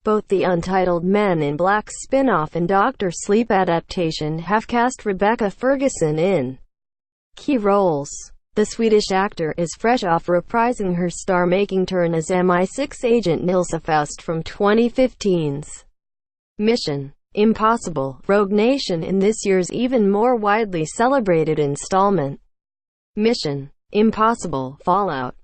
Both the Untitled Men in Black spin-off and Dr. Sleep adaptation have cast Rebecca Ferguson in key roles. The Swedish actor is fresh off reprising her star-making turn as MI6 agent Ilsa Faust from 2015's Mission: Impossible: Rogue Nation in this year's even more widely celebrated installment, Mission: Impossible: Fallout.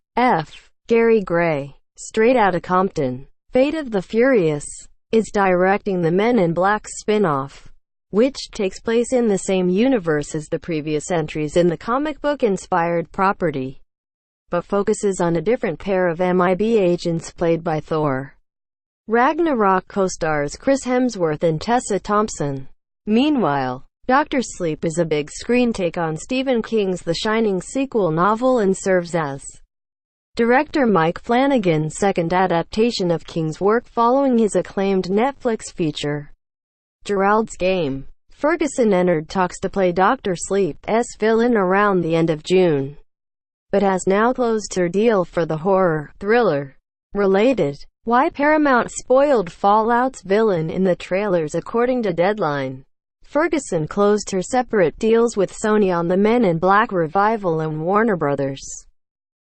Gary Gray, straight outta Compton, Fate of the Furious, is directing the Men in Black spin-off, which takes place in the same universe as the previous entries in the comic book-inspired property, but focuses on a different pair of MIB agents played by Thor. Ragnarok co-stars Chris Hemsworth and Tessa Thompson. Meanwhile, Dr. Sleep is a big screen take on Stephen King's The Shining sequel novel and serves as director Mike Flanagan's second adaptation of King's work following his acclaimed Netflix feature, Geralds Game. Ferguson entered talks to play Dr. Sleep's villain around the end of June, but has now closed her deal for the horror, thriller, related Why Paramount Spoiled Fallouts Villain in the trailers. According to Deadline, Ferguson closed her separate deals with Sony on the Men in Black revival and Warner Brothers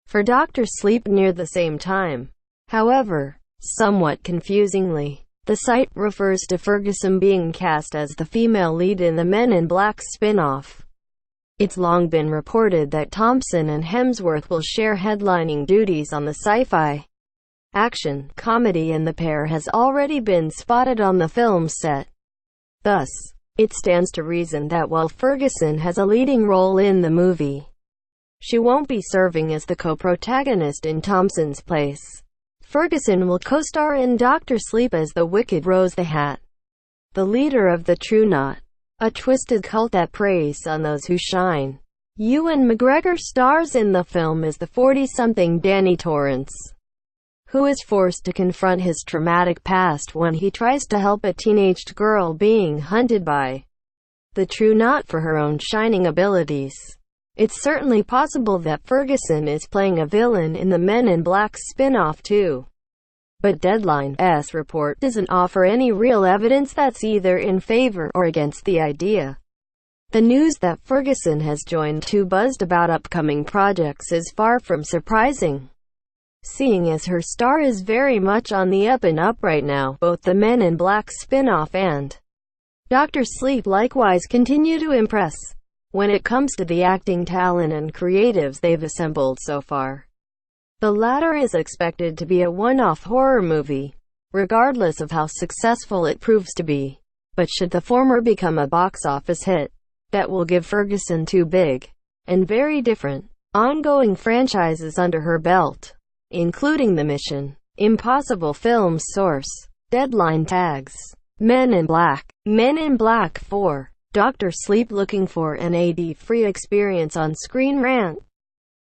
for Dr. Sleep near the same time. However, somewhat confusingly, the site refers to Ferguson being cast as the female lead in the Men in Black spin-off. It's long been reported that Thompson and Hemsworth will share headlining duties on the sci-fi action comedy, and the pair has already been spotted on the film set. Thus, it stands to reason that while Ferguson has a leading role in the movie, she won't be serving as the co-protagonist in Thompson's place. Ferguson will co-star in Dr. Sleep as the Wicked Rose the Hat, the leader of the True Knot, a twisted cult that preys on those who shine. Ewan McGregor stars in the film as the 40-something Danny Torrance, who is forced to confront his traumatic past when he tries to help a teenaged girl being hunted by the True Knot for her own shining abilities. It's certainly possible that Ferguson is playing a villain in the Men in Black spin-off too, but Deadline's report doesn't offer any real evidence that's either in favor or against the idea. The news that Ferguson has joined two buzzed-about upcoming projects is far from surprising, seeing as her star is very much on the up and up right now. Both the Men in Black spin-off and Dr. Sleep likewise continue to impress when it comes to the acting talent and creatives they've assembled so far. The latter is expected to be a one-off horror movie, regardless of how successful it proves to be. But should the former become a box office hit, that will give Ferguson two big, and very different, ongoing franchises under her belt, including the Mission: Impossible films. Source: Deadline tags Men in Black, Men in Black 4, Dr. Sleep looking for an AD-free experience on Screen Rant.